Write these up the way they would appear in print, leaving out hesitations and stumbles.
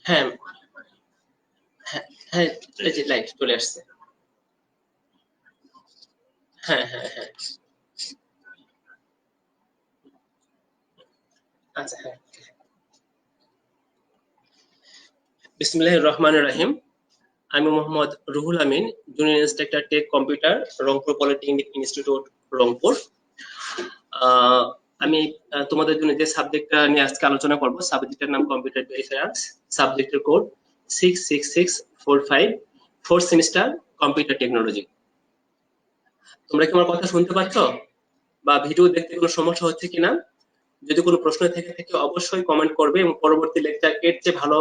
হ্যাঁ হ্যাঁ হ্যাঁ, এই যে লাইট চলে আসছে। হ্যাঁ হ্যাঁ হ্যাঁ, আচ্ছা হ্যাঁ। বিসমিল্লাহির রহমানির রহিম। আমি Mohammad Ruhul Amin, junior instructor tech computer, Rangpur polytechnic institute, Rangpur. আহ, আমি তোমাদের জন্য যে সাবজেক্টটা নিয়ে আজকে আলোচনা করব, সাবজেক্টের নাম কম্পিউটার পেরিফেরালস। সাবজেক্টের code 66645, fourth semester, computer technology. তোমরা কি আমার কথা শুনতে পাচ্ছ বা ভিডিও দেখতে কোনো সমস্যা হচ্ছে কিনা? যদি কোনো প্রশ্ন থেকে থাকে অবশ্যই কমেন্ট করবে এবং পরবর্তী লেকচার এর চেয়ে ভালো,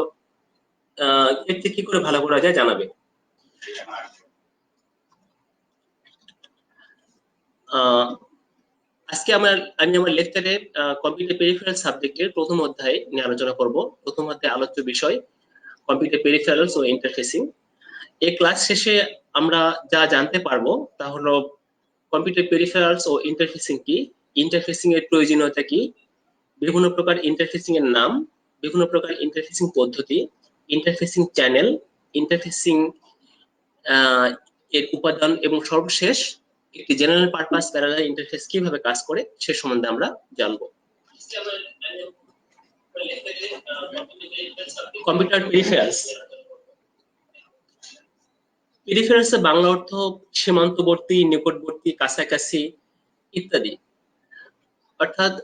এর চেয়ে কি করে ভালো করা যায় জানাবে। আহ, আজকে আমি আমার লেকচারে কম্পিউটার পেরিফেরাল সাবজেক্টের প্রথম অধ্যায় নিয়ে আলোচনা করব। প্রথম অধ্যায় আলোচ্য বিষয় কম্পিউটার পেরিফেরালস ও ইন্টারফেসিং। এই ক্লাস শেষে আমরা যা জানতে পারবো তা হলো কম্পিউটার পেরিফেরালস ও ইন্টারফেসিং কি, ইন্টারফেসিং এর প্রয়োজনীয়তা কি, বিভিন্ন প্রকার ইন্টারফেসিং এর নাম, বিভিন্ন প্রকার ইন্টারফেসিং পদ্ধতি, ইন্টারফেসিং চ্যানেল, ইন্টারফেসিং এর উপাদান এবং সর্বশেষ একটি জেনারেল পারপাস প্যারালাল ইন্টারফেস কিভাবে কাজ করে সে সম্বন্ধে আমরা জানবো। কম্পিউটার পেরিফেরালস, পেরিফেরালস এর বাংলা অর্থ সীমান্তবর্তী, নিকটবর্তী, কাছাকাছি ইত্যাদি। অর্থাৎ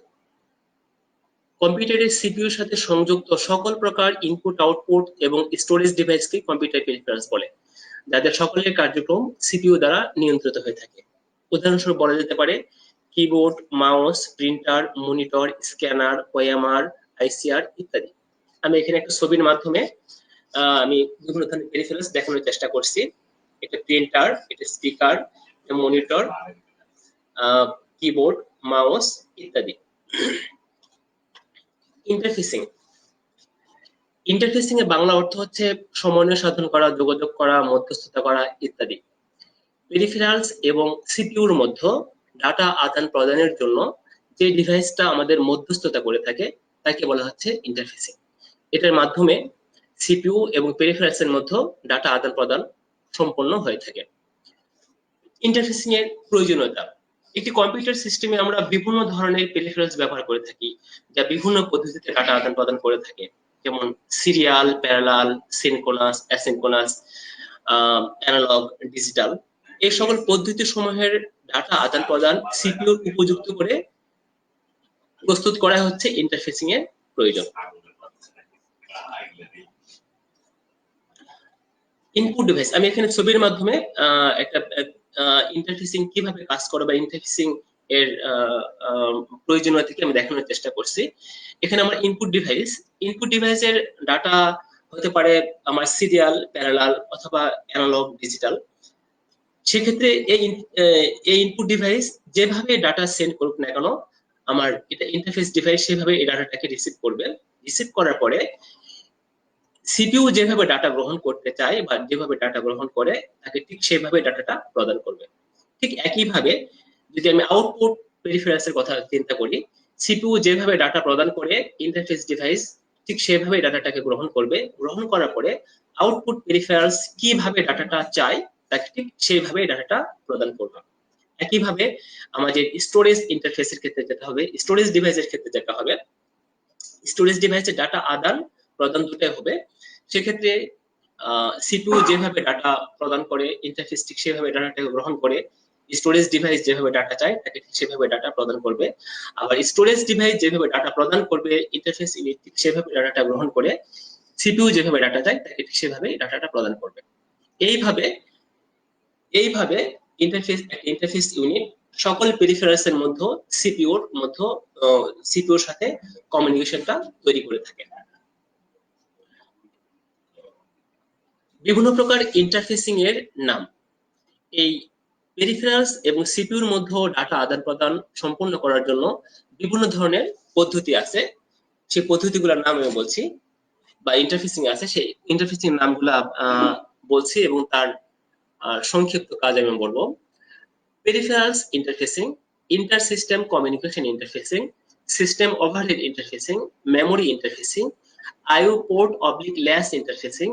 কম্পিউটারের সিপিইউর সাথে সংযুক্ত সকল প্রকার ইনপুট, আউটপুট এবং স্টোরেজ ডিভাইসকে কম্পিউটার পেরিফেরালস বলে, যাদের সকলের কার্যক্রম সিপিইউ দ্বারা নিয়ন্ত্রিত হয়ে থাকে। উদাহরণস্বরূপ বলা যেতে পারে keyboard, mouse, printer, monitor, scanner, OMR, ICR ইত্যাদি। আমি এখানে একটা ছবির মাধ্যমে আমি বিভিন্ন ধরনের পেরিফেরালস দেখানোর চেষ্টা করছি। এটা প্রিন্টার, এটা স্পিকার, মনিটর, কিবোর্ড, মাউস ইত্যাদি। ইন্টারফেসিং, ইন্টারফেসিং এর বাংলা অর্থ হচ্ছে সমন্বয় সাধন করা, যোগাযোগ করা, মধ্যস্থতা করা ইত্যাদি। পেরিফেরালস এবং সিপিইউর মধ্যে ডাটা আদান প্রদানের জন্য যে ডিভাইসটা আমাদের মধ্যস্থতা করে থাকে তাকে বলা হচ্ছে ইন্টারফেসিং। এটার মাধ্যমে সিপিইউ এবং পেরিফেরালস এর মধ্যে ডাটা আদান প্রদান সম্পন্ন হয়ে থাকে। ইন্টারফেসিং এর প্রয়োজনীয়তা, একটি কম্পিউটার সিস্টেমে আমরা বিভিন্ন ধরনের পেরিফেরালস ব্যবহার করে থাকি যা বিভিন্ন পদ্ধতিতে ডাটা আদান প্রদান করে থাকে, যেমন serial, parallel, synchronous, asynchronous, analog, digital. এই সকল পদ্ধতি সমূহের ডাটা আদান প্রদান সিপিইউর উপযুক্ত করে প্রস্তুত করা হচ্ছে ইন্টারফেসিং এর প্রয়োজন। ইনপুট ডিভাইস, আমি এখানে ছবির মাধ্যমে একটা ইন্টারফেসিং কিভাবে কাজ করে বা ইন্টারফেসিং এর প্রয়োজনীয়তা থেকে আমি দেখানোর চেষ্টা করছি। এখানে আমার ইনপুট ডিভাইসের ডাটা হতে পারে আমার সিরিয়াল, প্যারালাল অথবা অ্যানালগ, ডিজিটাল। সেক্ষেত্রে এই ইনপুট ডিভাইস যেভাবে ডাটা সেন্ড করুক না কেন, আমার এটা ইন্টারফেস ডিভাইস সেভাবে এই ডাটাটাকে রিসিভ করবে। রিসিভ করার পরে সিপিইউ যেভাবে ডাটা গ্রহণ করতে চায় বা যেভাবে ডাটা গ্রহণ করে তাকে ঠিক সেভাবে ডাটাটা প্রদান করবে। ঠিক একইভাবে যদি আমি আউটপুট পেরিফেরালস এর কথা চিন্তা করি, সিপিইউ যেভাবে ডাটা প্রদান করে ইন্টারফেস ডিভাইস ঠিক সেভাবে ডাটাটাকে গ্রহণ করবে। গ্রহণ করার পরে আউটপুট পেরিফেরালস কিভাবে ডাটাটা চায় তাকে ঠিক সেইভাবে ডাটাটা প্রদান করবে। একইভাবে আমাদের স্টোরেজ ইন্টারফেসের ক্ষেত্রে যেটা হবে, স্টোরেজ ডিভাইসের ক্ষেত্রে যেটা হবে, স্টোরেজ ডিভাইসের ডাটা আদান প্রদান দুটাই হবে। সেক্ষেত্রে সিপিইউ যেভাবে ডাটা প্রদান করে ইন্টারফেস ঠিক সেভাবে ডাটাটাকে গ্রহণ করে। স্টোরেজ ডিভাইস যেভাবে ডাটা চায় তাকে ঠিক সেভাবে ডাটা প্রদান করবে। আবার স্টোরেজ ডিভাইস যেভাবে ডাটা প্রদান করবে ইন্টারফেস ইউনিট ঠিক সেভাবে ডাটাটা গ্রহণ করে। সিপিইউ যেভাবে ডাটা চায় তাকে ঠিক সেভাবে ডাটাটা প্রদান করবে। এইভাবে এইভাবে ইন্টারফেস ইউনিট সকল পেরিফেরালস এর মধ্যে সিপিইউর সাথে কমিউনিকেশনটা তৈরি করে থাকে। বিভিন্ন প্রকার ইন্টারফেসিং এর নাম, এই পেরিফেরালস এবং সিপিইউর মধ্যে ডাটা আদান প্রদান সম্পন্ন করার জন্য বিভিন্ন ধরনের পদ্ধতি আছে। সেই পদ্ধতিগুলোর নাম আমি বলছি, বা ইন্টারফেসিং আছে সেই ইন্টারফেসিং নামগুলা বলছি এবং তার সংক্ষিপ্ত কাজ আমি বলবো। Peripherals interfacing, inter system communication interfacing, system overhead interfacing, memory interfacing, IO port অবলিক ল্যাস ইন্টারফেসিং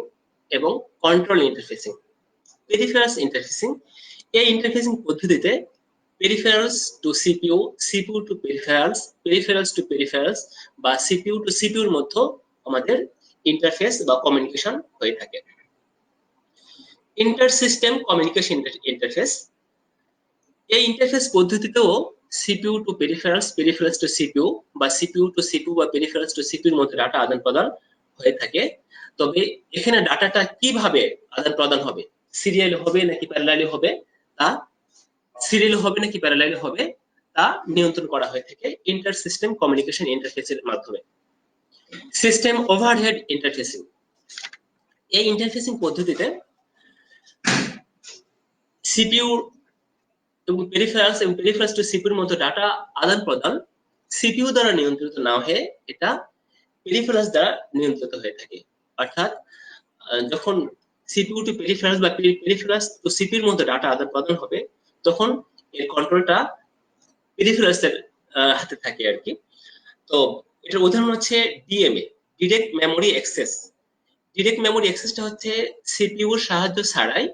এবং কন্ট্রোল ইন্টারফেসিং। পেরিফেরালস ইন্টারফেসিং, এই ইন্টারফেসিং পদ্ধতিতে peripherals to CPU, CPU to peripherals, peripherals to peripherals বা সিপিইউ টু সিপিইউর মধ্যে আমাদের ইন্টারফেস বা কমিউনিকেশন হয়ে থাকে। ইন্টার সিস্টেম কমিউনিকেশন ইন্টারফেস, এই ইন্টারফেস পদ্ধতিতেও CPU to peripherals, peripherals to CPU বা সিপিইউ টু সিপিইউ বা পেরিফেরালস টু সিপিইউর মধ্যে ডাটা আদান প্রদান হয়ে থাকে। তবে এখানে ডাটাটা কিভাবে আদান প্রদান হবে, সিরিয়াল হবে নাকি প্যারালালি হবে, তা সিরিয়াল হবে নাকি প্যারালালি হবে তা নিয়ন্ত্রণ করা হয়ে থাকে ইন্টার সিস্টেম কমিউনিকেশন ইন্টারফেসের মাধ্যমে। সিস্টেম ওভারহেড ইন্টারফেসিং, এই ইন্টারফেসিং পদ্ধতিতে সিপিইউ এবং পেরিফেরালস টু সিপিইউর মধ্যে ডাটা আদান প্রদান সিপিইউ দ্বারা নিয়ন্ত্রিত না হয়ে এটা পেরিফেরালস দ্বারা নিয়ন্ত্রিত হয়ে থাকে। অর্থাৎ যখন সিপিইউ টু পেরিফেরালস বা পেরিফেরালস টু সিপিইউর মধ্যে ডাটা আদান প্রদান হবে তখন এর কন্ট্রোলটা পেরিফেরালস এর হাতে থাকে আর কি। তো এটার উদাহরণ হচ্ছে DMA, direct memory access. Direct memory অ্যাক্সেসটা হচ্ছে সিপিইউর সাহায্য ছাড়াই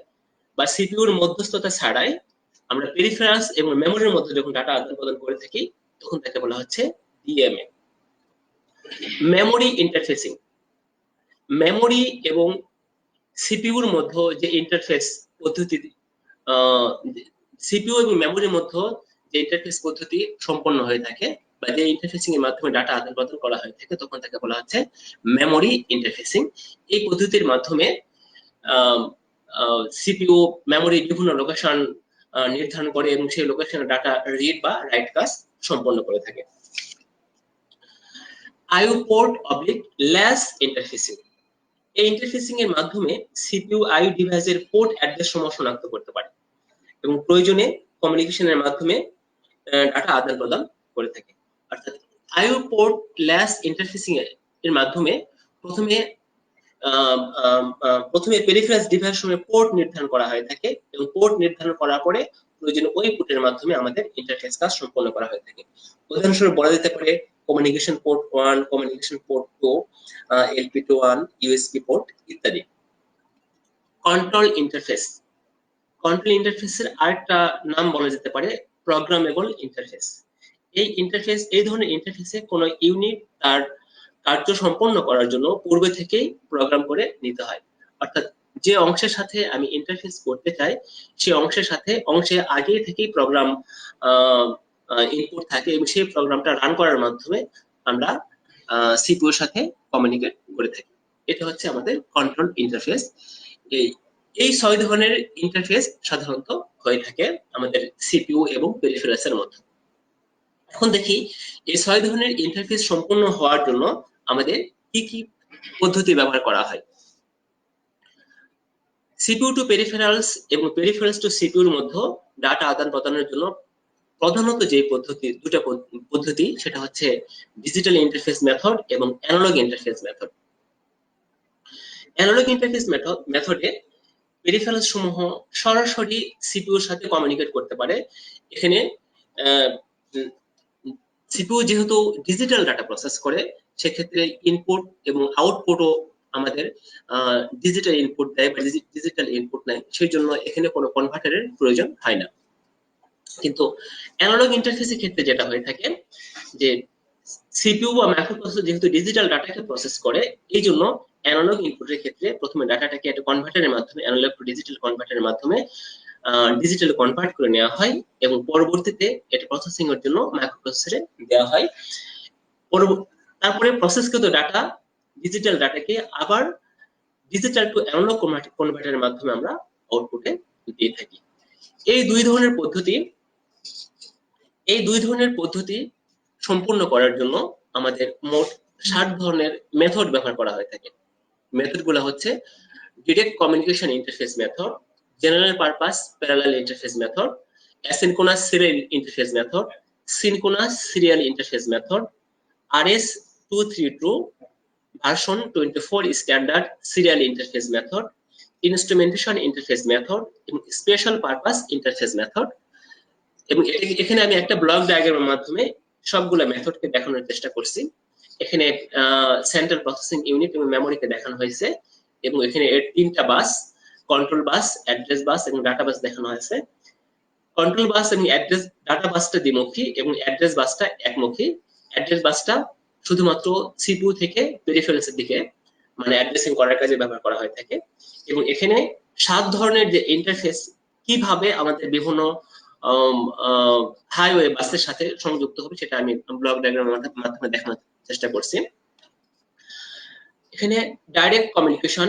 বা সিপিইউর মধ্যস্থতা ছাড়াই আমরা পেরিফেরালস এবং মেমোরির মধ্যে যখন ডাটা আদান প্রদান করে থাকি তখন তাকে বলা হচ্ছে ডিএমএ। মেমোরি ইন্টারফেসিং, মেমোরি এবং সিপিইউর মধ্যে যে ইন্টারফেস পদ্ধতি, সিপিইউ এবং মেমোরির মধ্যে যে ইন্টারফেস পদ্ধতি সম্পন্ন হয়ে থাকে বা যে ইন্টারফেসিং এর মাধ্যমে ডাটা আদান প্রদান করা হয়ে থাকে তখন তাকে বলা হচ্ছে মেমোরি ইন্টারফেসিং। এই পদ্ধতির মাধ্যমে সিপিইউ মেমোরি বিভিন্ন লোকেশন নির্ধারণ করে এবং সেই লোকেশনে ডাটা রিড বা রাইট কাজ সম্পন্ন করে থাকে। আইও পোর্ট অবলিক ল্যাস ইন্টারফেসিং, এই ইন্টারফেসিং এর মাধ্যমে সিপিইউ আইও ডিভাইসের পোর্ট অ্যাড্রেস সমূহ শনাক্ত করতে পারে এবং প্রয়োজনে কমিউনিকেশনের মাধ্যমে ডাটা আদান প্রদান করে থাকে। অর্থাৎ আইও পোর্ট ল্যাস ইন্টারফেসিং এর মাধ্যমে প্রথমে পেরিফেরালস ডিভাইস সমূহের পোর্ট নির্ধারণ করা হয়ে থাকে এবং পোর্ট নির্ধারণ করার পরে প্রয়োজনে ওই পোর্টের মাধ্যমে আমাদের ইন্টারফেস কাজ সম্পন্ন করা হয়ে থাকে। উদাহরণস্বরূপ বলা যেতে পারে communication port 1, communication port 2, LP21, USB port ইত্যাদি। কন্ট্রোল ইন্টারফেস, কন্ট্রোল ইন্টারফেসের আরেকটা নাম বলা যেতে পারে প্রোগ্রামেবল ইন্টারফেস। এই ইন্টারফেস, এই ধরনের ইন্টারফেসে কোনো ইউনিট তার কার্য সম্পন্ন করার জন্য পূর্বে থেকেই প্রোগ্রাম করে নিতে হয়। অর্থাৎ যে অংশের সাথে আমি ইন্টারফেস করতে চাই সেই অংশে আগে থেকেই প্রোগ্রাম ইনপুট থাকে এবং সেই প্রোগ্রামটা রান করার মাধ্যমে আমরা সিপিইউর সাথে কমিউনিকেট করে থাকি। এটা হচ্ছে আমাদের কন্ট্রোল ইন্টারফেস। এই 6 ধরনের ইন্টারফেস সাধারণত হয়ে থাকে আমাদের সিপিইউ এবং পেরিফেরালস এর মধ্যে। এখন দেখি এই 6 ধরনের ইন্টারফেস সম্পূর্ণ হওয়ার জন্য আমাদের কি কি পদ্ধতি ব্যবহার করা হয়। সিপিইউ টু পেরিফেরালস এবং পেরিফেরালস টু সিপিইউর মধ্যে ডাটা আদান প্রদানের জন্য প্রধানত যে দুটো পদ্ধতি সেটা হচ্ছে ডিজিটাল ইন্টারফেস মেথড এবং analog interface method. Analog interface মেথডে পেরিফেরালস সমূহ সরাসরি সিপিইউর সাথে কমিউনিকেট করতে পারে। এখানে সিপিইউ যেহেতু ডিজিটাল ডাটা প্রসেস করে সেক্ষেত্রে ইনপুট এবং আউটপুটও আমাদের ডিজিটাল ইনপুট দেয় বা ডিজিটাল ইনপুট নেয়, সেই জন্য এখানে কোনো কনভার্টারের প্রয়োজন হয় না। কিন্তু অ্যানালগ ইন্টারফেসের ক্ষেত্রে যেটা হয়ে থাকে যে সিপিইউ বা মাইক্রোপ্রসেসর যেহেতু ডিজিটাল ডাটাকে প্রসেস করে এই জন্য অ্যানালগ ইনপুটের ক্ষেত্রে প্রথমে ডাটাটাকে একটা কনভার্টারের মাধ্যমে, অ্যানালগ টু ডিজিটাল কনভার্টারের মাধ্যমে ডিজিটাল কনভার্ট করে নেওয়া হয় এবং পরবর্তীতে এটা প্রসেসিং এর জন্য মাইক্রোপ্রসেসরে দেওয়া হয়। তারপরে প্রসেসকৃত ডাটা, ডিজিটাল ডাটাকে আবার ডিজিটাল টু অ্যানালগ কনভার্টারের মাধ্যমে আমরা আউটপুটে দিয়ে থাকি। এই দুই ধরনের পদ্ধতি সম্পূর্ণ করার জন্য আমাদের মোট 7 ধরনের মেথড ব্যবহার করা হয়ে থাকে। মেথডগুলো হচ্ছে direct communication interface method, general purpose parallel interface method, asynchronous serial interface method, synchronous serial interface method, RS-232 version 24 standard serial interface method, instrumentation interface method এবং স্পেশাল পারপাস ইন্টারফেস মেথড। এবং এখানে আমি একটা ব্লক ডায়াগ্রামের মাধ্যমে সবগুলো মেথডকে দেখানোর চেষ্টা করছি। এখানে সেন্ট্রাল প্রসেসিং ইউনিট এবং মেমোরিকে দেখানো হয়েছে, এবং এখানে এর তিনটা বাস, কন্ট্রোল বাস, অ্যাড্রেস বাস এবং ডাটা বাস দেখানো হয়েছে। কন্ট্রোল বাস এবং অ্যাড্রেস ডাটা বাসটা দ্বিমুখী এবং অ্যাড্রেস বাসটা একমুখী। অ্যাড্রেস বাসটা শুধুমাত্র সিপিইউ থেকে পেরিফেরালসের দিকে মানে অ্যাড্রেসিং করার কাজে ব্যবহার করা হয়ে থাকে। এবং এখানে 7 ধরনের যে ইন্টারফেস কিভাবে আমাদের বিভিন্ন হাইওয়ে বাসের সাথে সংযুক্ত হবে সেটা আমি ব্লক ডায়াগ্রামের মাধ্যমে দেখানোর চেষ্টা করছি। এখানে ডাইরেক্ট কমিউনিকেশন,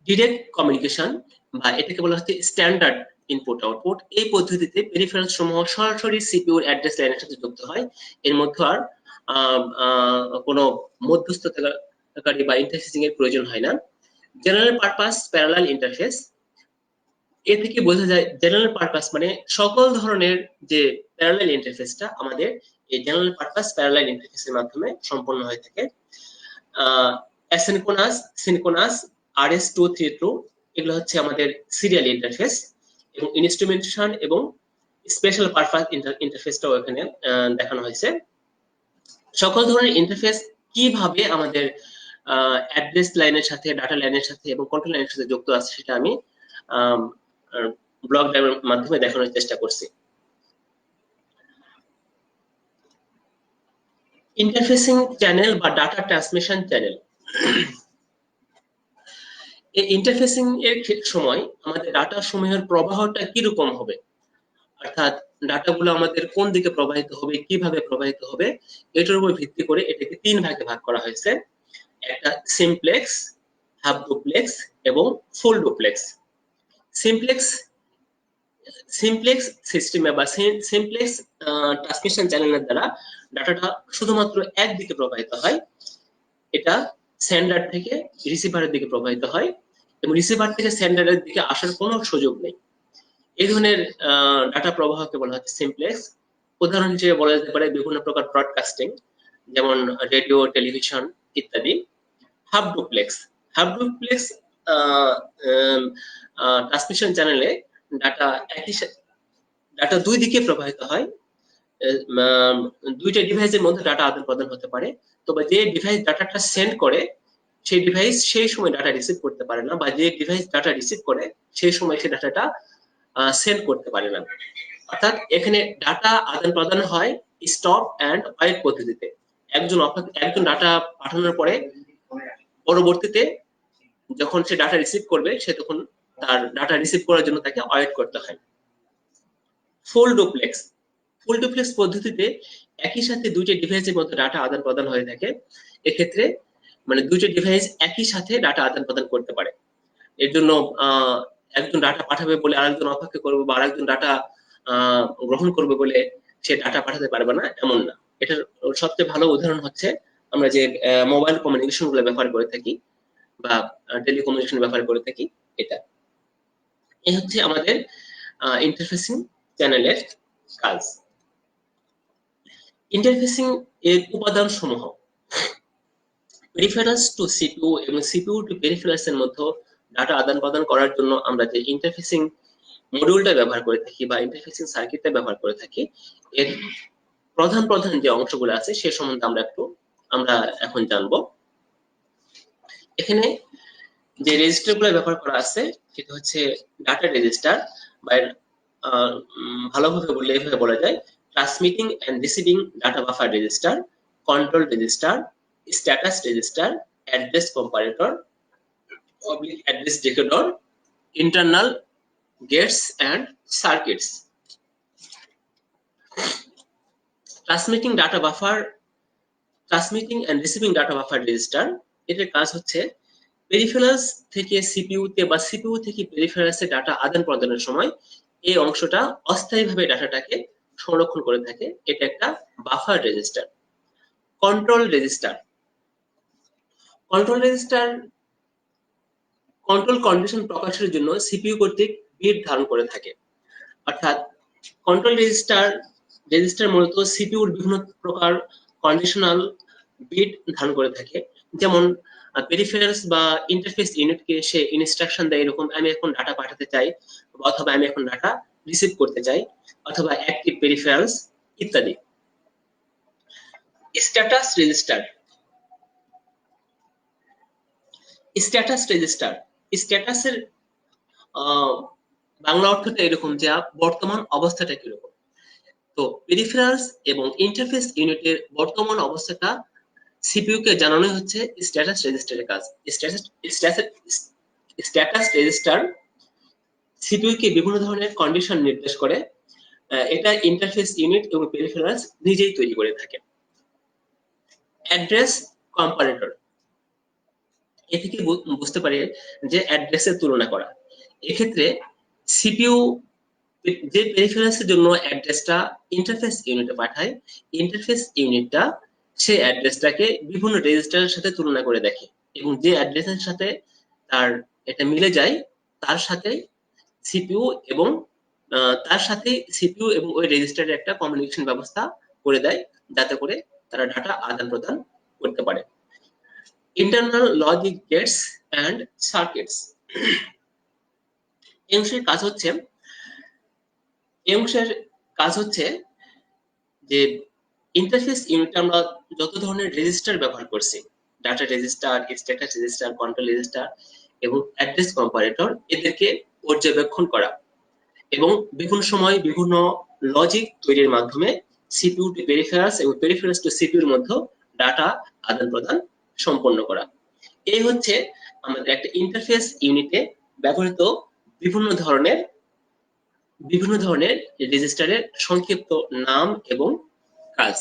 ডিরেক্ট কমিউনিকেশন বা এটাকে বলা হচ্ছে স্ট্যান্ডার্ড ইনপুট আউটপুট। এই পদ্ধতিতে পেরিফেরাল সমূহ সরাসরি সিপিইউর অ্যাড্রেস লাইনের সাথে যুক্ত হয়। এর মধ্যে আর কোনো মধ্যস্থতাকারী বা ইন্টারফেসিং এর প্রয়োজন হয় না। জেনারেল পারপাস প্যারালাল ইন্টারফেস, এ থেকে বোঝা যায় জেনারেল পারপাস মানে সকল ধরনের যে প্যারালাল ইন্টারফেসটা আমাদের এই জেনারেল পারপাস প্যারালাল ইন্টারফেসের মাধ্যমে সম্পন্ন হয়ে থাকে। অ্যাসিনক্রোনাস, সিনক্রোনাস, RS232 এগুলো হচ্ছে আমাদের সিরিয়াল ইন্টারফেস, এবং ইনস্ট্রুমেন্টেশন এবং স্পেশাল পারপাস ইন্টারফেসটাও এখানে দেখানো হয়েছে। সকল ধরনের ইন্টারফেস কিভাবে আমাদের অ্যাড্রেস লাইনের সাথে, ডাটা লাইনের সাথে এবং কন্ট্রোল লাইনের সাথে যুক্ত আছে সেটা আমি ব্লক ডায়াগ্রামের মাধ্যমে দেখানোর চেষ্টা করছি। ইন্টারফেসিং চ্যানেল বা ডাটা ট্রান্সমিশন চ্যানেল, এই ইন্টারফেসিং এর সময় আমাদের ডাটা সমূহের প্রবাহটা কিরকম হবে, অর্থাৎ ডাটাগুলো আমাদের কোন দিকে প্রবাহিত হবে, কিভাবে প্রবাহিত হবে, এটার উপর ভিত্তি করে এটাকে 3 ভাগে ভাগ করা হয়েছে। একটা সিমপ্লেক্স, হাফ ডুপ্লেক্স এবং ফুল ডুপ্লেক্স। সিমপ্লেক্স সিস্টেমে বা সিমপ্লেক্স ট্রান্সমিশন চ্যানেলের দ্বারা ডাটাটা শুধুমাত্র একদিকে প্রবাহিত হয়। এটা সেন্ডার থেকে রিসিভারের দিকে প্রবাহিত হয় এবং রিসিভার থেকে সেন্ডারের দিকে আসার কোনো সুযোগ নেই। এই ধরনের ডাটা প্রবাহকে বলা হচ্ছে সিমপ্লেক্স। উদাহরণ হিসেবে বলা যেতে পারে বিভিন্ন প্রকার ব্রডকাস্টিং, যেমন রেডিও, টেলিভিশন ইত্যাদি। Half duplex, half duplex transmission চ্যানেলে ডাটা দুই দিকে প্রবাহিত হয়। দুইটা ডিভাইসের মধ্যে ডাটা আদান প্রদান হতে পারে, তবে যে ডিভাইস ডাটাটা সেন্ড করে সেই ডিভাইস সেই সময় ডাটা রিসিভ করতে পারে না, বা যে ডিভাইস ডাটা রিসিভ করে সেই সময় সেই ডাটাটা সেন্ড করতে পারে না। অর্থাৎ এখানে ডাটা আদান প্রদান হয় স্টপ অ্যান্ড ওয়েট পদ্ধতিতে। একজন ডাটা পাঠানোর পরে পরবর্তীতে যখন সে ডাটা রিসিভ করবে সে তখন তার ডাটা রিসিভ করার জন্য তাকে ওয়েট করতে হয়। ফুল ডুপ্লেক্স, ফুল ডুপ্লেক্স পদ্ধতিতে একই সাথে দুইটা ডিভাইসের মধ্যে ডাটা আদান প্রদান হয়ে থাকে। এক্ষেত্রে মানে দুইটা ডিভাইস একই সাথে ডাটা আদান প্রদান করতে পারে। এর জন্য একজন ডাটা পাঠাবে বলে আরেকজন অপেক্ষা করবে, বা আরেকজন ডাটা গ্রহণ করবে বলে সে ডাটা পাঠাতে পারবে না, এমন না। এটার সবচেয়ে ভালো উদাহরণ হচ্ছে আমরা যে মোবাইল কমিউনিকেশন গুলো ব্যবহার করে থাকি বা টেলিকমিউনিকেশন ব্যবহার করে থাকি। এটা এই হচ্ছে আমাদের ইন্টারফেসিং চ্যানেলের কাজ। ইন্টারফেসিং এর উপাদান সমূহ, পেরিফেরালস টু সিপিইউ এবং সিপিইউ টু পেরিফেরালস এর মধ্যে ডাটা আদান প্রদান করার জন্য আমরা যে ইন্টারফেসিং মডিউলটা ব্যবহার করে থাকি বা ইন্টারফেসিং সার্কিটটা ব্যবহার করে থাকি, এর প্রধান প্রধান যে অংশগুলো আছে সে সম্বন্ধে আমরা এখন জানবো। এখানে যে রেজিস্টারগুলো ব্যবহার করা আছে সেটা হচ্ছে ডাটা রেজিস্টার, বা ভালোভাবে বললে এইভাবে বলা যায় transmitting and receiving data buffer register, control register, status register, address comparator, address decoder, internal gates and circuits. Transmitting and receiving data buffer register, এটার কাজ হচ্ছে পেরিফেরালস থেকে সিপিইউতে বা সিপিইউ থেকে পেরিফেরালসে ডাটা আদান প্রদানের সময় এই অংশটা অস্থায়ীভাবে ডাটাটাকে সংরক্ষণ করে থাকে। এটা একটা buffer register. Control register control condition প্রকাশের জন্য সিপিইউ কর্তৃক বিট ধারণ করে থাকে। অর্থাৎ কন্ট্রোল রেজিস্টার মূলত সিপিইউর বিভিন্ন প্রকার কন্ডিশনাল বিট ধারণ করে থাকে। যেমন পেরিফেরালস বা ইন্টারফেস ইউনিটকে সে ইনস্ট্রাকশন দেয় এরকম, আমি এখন ডাটা পাঠাতে চাই, অথবা আমি এখন ডাটা রিসিভ করতে চাই, অথবা অ্যাক্টিভ পেরিফেরালস ইত্যাদি। Status register. স্ট্যাটাস রেজিস্টার, স্ট্যাটাসের বাংলা অর্থটা এরকম যে বর্তমান অবস্থাটা কিরকম। তো পেরিফেরালস এবং ইন্টারফেস ইউনিটের বর্তমান অবস্থাটা সিপিইউ কে জানানোই হচ্ছে স্ট্যাটাস রেজিস্টারের কাজ। স্ট্যাটাস রেজিস্টার সিপিইউ কে বিভিন্ন ধরনের কন্ডিশন নির্দেশ করে। এটা ইন্টারফেস ইউনিট এবং পেরিফেরালস নিজেই তৈরি করে থাকে। অ্যাড্রেস কম্পারেটর, এ থেকে বুঝতে পারি যে অ্যাড্রেসের তুলনা করা। এক্ষেত্রে সিপিইউ যে পেরিফেরালসের জন্য অ্যাড্রেসটা ইন্টারফেস ইউনিটে পাঠায়, ইন্টারফেস ইউনিটটা সেই অ্যাড্রেসটাকে বিভিন্ন রেজিস্টারের সাথে তুলনা করে দেখে এবং যে অ্যাড্রেসের সাথে তার এটা মিলে যায় তার সাথে সিপিইউ এবং ওই রেজিস্টারের একটা কমিউনিকেশন ব্যবস্থা করে দেয়, যাতে করে তারা ডাটা আদান প্রদান করতে পারে। Internal logic gates and circuits, এই অংশের কাজ হচ্ছে যে ইন্টারফেস ইউনিটে আমরা যত ধরনের রেজিস্টার ব্যবহার করছি, data register, status register, control register এবং অ্যাড্রেস কম্পারেটর, এদেরকে পর্যবেক্ষণ করা এবং বিভিন্ন সময় বিভিন্ন লজিক তৈরির মাধ্যমে সিপিইউ টু পেরিফেরালস এবং পেরিফেরালস টু সিপিইউর মধ্যে ডাটা আদান প্রদান সম্পন্ন করা। এই হচ্ছে আমাদের একটা ইন্টারফেস ইউনিটে ব্যবহৃত বিভিন্ন ধরনের রেজিস্টারের সংক্ষিপ্ত নাম এবং কাজ।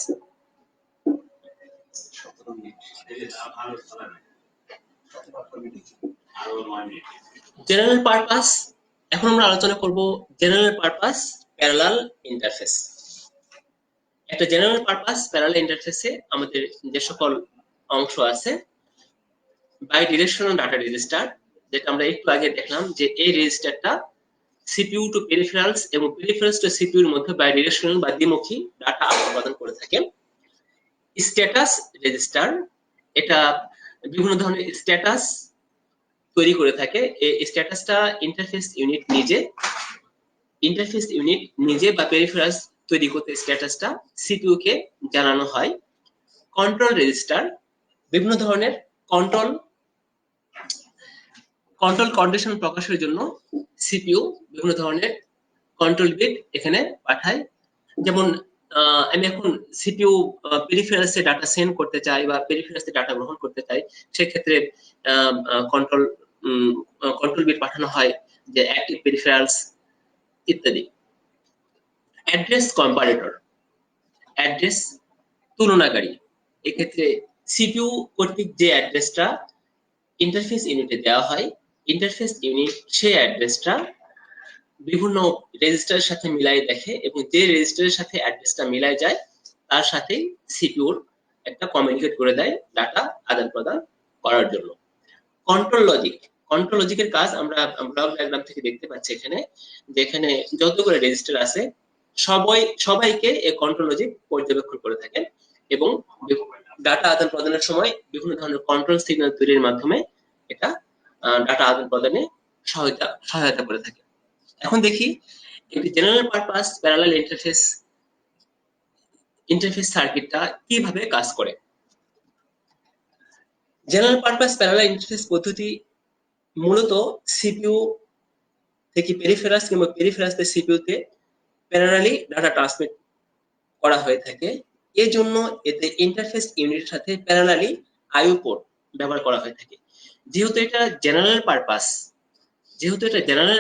জেনারেল পারপাস, এখন আমরা আলোচনা করব জেনারেল পারপাস প্যারালাল ইন্টারফেস। একটা জেনারেল পারপাস প্যারালাল ইন্টারফেসে আমাদের যে সকল অংশ আছে, বাই ডিরেকশনাল ডাটা রেজিস্টার, যেটা আমরা একটু আগে দেখলাম যে এই রেজিস্টারটা সিপিইউ টু পেরিফেরালস এবং পেরিফেরালস টু সিপিইউর মধ্যে বাই ডিরেকশনাল বা দ্বিমুখী ডাটা আদান-প্রদান করে থাকে। স্ট্যাটাস রেজিস্টার, এটা বিভিন্ন ধরনের স্ট্যাটাস তৈরি করে থাকে। এই স্ট্যাটাসটা ইন্টারফেস ইউনিট নিজে বা পেরিফেরালস তৈরি করতে স্ট্যাটাসটা সিপিইউ কে জানানো হয়। কন্ট্রোল রেজিস্টার, বিভিন্ন ধরনের কন্ট্রোল কন্ডিশন প্রকাশের জন্য সিপিইউ বিভিন্ন ধরনের কন্ট্রোল বিট এখানে পাঠায়। যেমন আমি এখন সিপিইউ পেরিফেরালসে ডাটা সেন্ড করতে চাই বা পেরিফেরালসে ডাটা গ্রহণ করতে চাই, সেক্ষেত্রে কন্ট্রোল বিট পাঠানো হয় যে অ্যাক্টিভ পেরিফেরালস ইত্যাদি। অ্যাড্রেস কম্পারেটর, অ্যাড্রেস তুলনাকারী, এক্ষেত্রে সিপিইউ কর্তৃক যে অ্যাড্রেসটা ইন্টারফেস ইউনিটে দেওয়া হয়, ইন্টারফেস ইউনিট সেই অ্যাড্রেসটা বিভিন্ন রেজিস্টারের সাথে মিলাই দেখে এবং যে রেজিস্টারের সাথে অ্যাড্রেসটা মিলাই যায় তার সাথে সিপিইউর একটা কমিউনিকেট করে দেয় ডাটা আদান প্রদান করার জন্য। কন্ট্রোল লজিকের কাজ আমরা ব্লক ডায়াগ্রাম থেকে দেখতে পাচ্ছি এখানে, যে এখানে যতগুলো রেজিস্টার আছে সবাইকে এই কন্ট্রোল লজিক পর্যবেক্ষণ করে থাকেন এবং ডাটা আদান প্রদানের সময় বিভিন্ন ধরনের কন্ট্রোল সিগন্যাল তৈরির মাধ্যমে এটা ডাটা আদান প্রদানে সহায়তা করে থাকে। এখন দেখি একটি জেনারেল পারপাস প্যারালাল ইন্টারফেস সার্কিটটা কিভাবে কাজ করে। জেনারেল পারপাস প্যারালাল ইন্টারফেস পদ্ধতি মূলত সিপিইউ থেকে পেরিফেরালস কিংবা পেরিফেরালস থেকে সিপিইউ তে প্যারালালি ডাটা ট্রান্সমিট করা হয়ে থাকে। এর জন্য এতে ইন্টারফেস ইউনিটের সাথে প্যারালালি আইও পোর্ট ব্যবহার করা হয়ে থাকে। যেহেতু এটা জেনারেল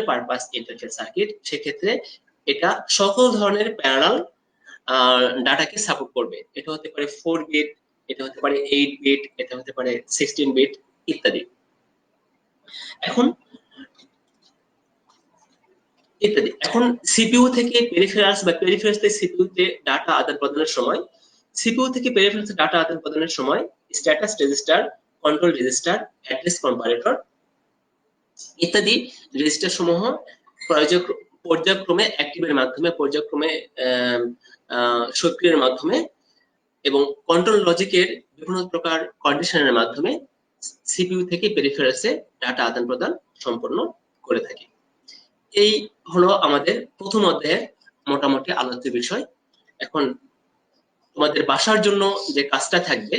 পারপাস ইন্টারফেস সার্কিট, সেক্ষেত্রে এটা সকল ধরনের প্যারালাল ডাটাকে সাপোর্ট করবে। এটা হতে পারে 4 বিট, এটা হতে পারে 8 বিট, এটা হতে পারে 16 বিট ইত্যাদি। এখন সিপিইউ থেকে পেরিফেরালস বা পেরিফেরালস থেকে সিপিইউ তে ডাটা আদান প্রদানের সময়, সিপিইউ থেকে পেরিফেরালস ডাটা আদান প্রদানের সময় status register, control register, address comparator ইত্যাদি রেজিস্টার সমূহ পর্যায়ক্রমে অ্যাক্টিভের মাধ্যমে, পর্যায়ক্রমে সক্রিয়ের মাধ্যমে এবং কন্ট্রোল লজিকের বিভিন্ন প্রকার কন্ডিশনের মাধ্যমে সিপিইউ থেকে পেরিফেরালসে ডাটা আদান প্রদান সম্পন্ন করে থাকে। এই হলো আমাদের প্রথম অধ্যায়ের মোটামুটি আলোচ্য বিষয়। এখন তোমাদের বাসার জন্য যে কাজটা থাকবে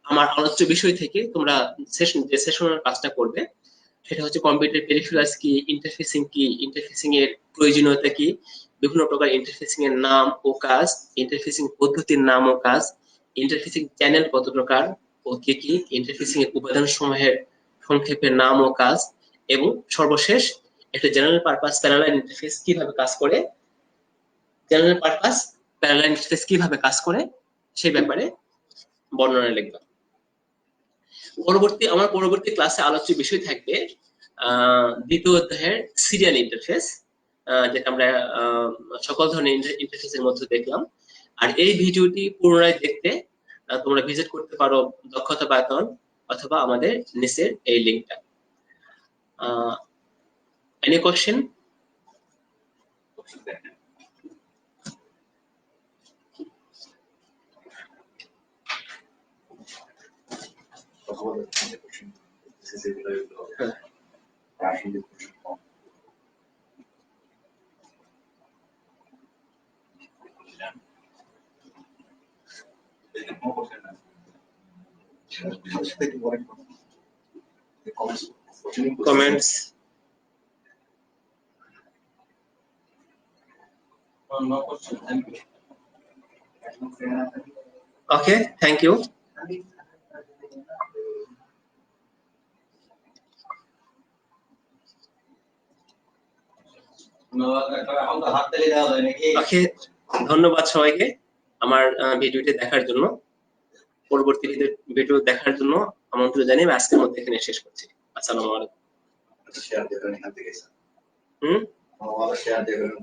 আমার আলোচ্য বিষয় থেকে তোমরা সেশনের কাজটা করবে সেটা হচ্ছে কম্পিউটার পেরিফেরালস কি, ইন্টারফেসিং এর প্রয়োজনীয়তা কি, বিভিন্ন প্রকার ইন্টারফেসিং এর নাম ও কাজ, ইন্টারফেসিং পদ্ধতির নাম ও কাজ, ইন্টারফেসিং চ্যানেল কত প্রকার ও কি কি, ইন্টারফেসিং এর উপাদান সমূহের সংক্ষেপে নাম ও কাজ, এবং সর্বশেষ একটা জেনারেল পারপাস প্যারালাল ইন্টারফেস কিভাবে কাজ করে, সেই ব্যাপারে বর্ণনা লিখবা। আমার পরবর্তী ক্লাসে আলোচ্য বিষয় থাকবে দ্বিতীয় অধ্যায়ের সিরিয়াল ইন্টারফেস, যেটা আমরা সকল ধরনের ইন্টারফেসের মধ্যে দেখলাম। আর এই ভিডিওটি পুনরায় দেখতে তোমরা ভিজিট করতে পারো দক্ষতা বাতায়ন অথবা আমাদের নিচের এই লিঙ্কটা। Any question? Comments? No question. Thank you. Okay, thank you. Okay, ধন্যবাদ সবাইকে আমার ভিডিওটি দেখার জন্য। পরবর্তী ভিডিও দেখার জন্য আমন্ত্রণ জানিয়ে আজকের মধ্যে এখানে শেষ করছি। আসসালামু আলাইকুম।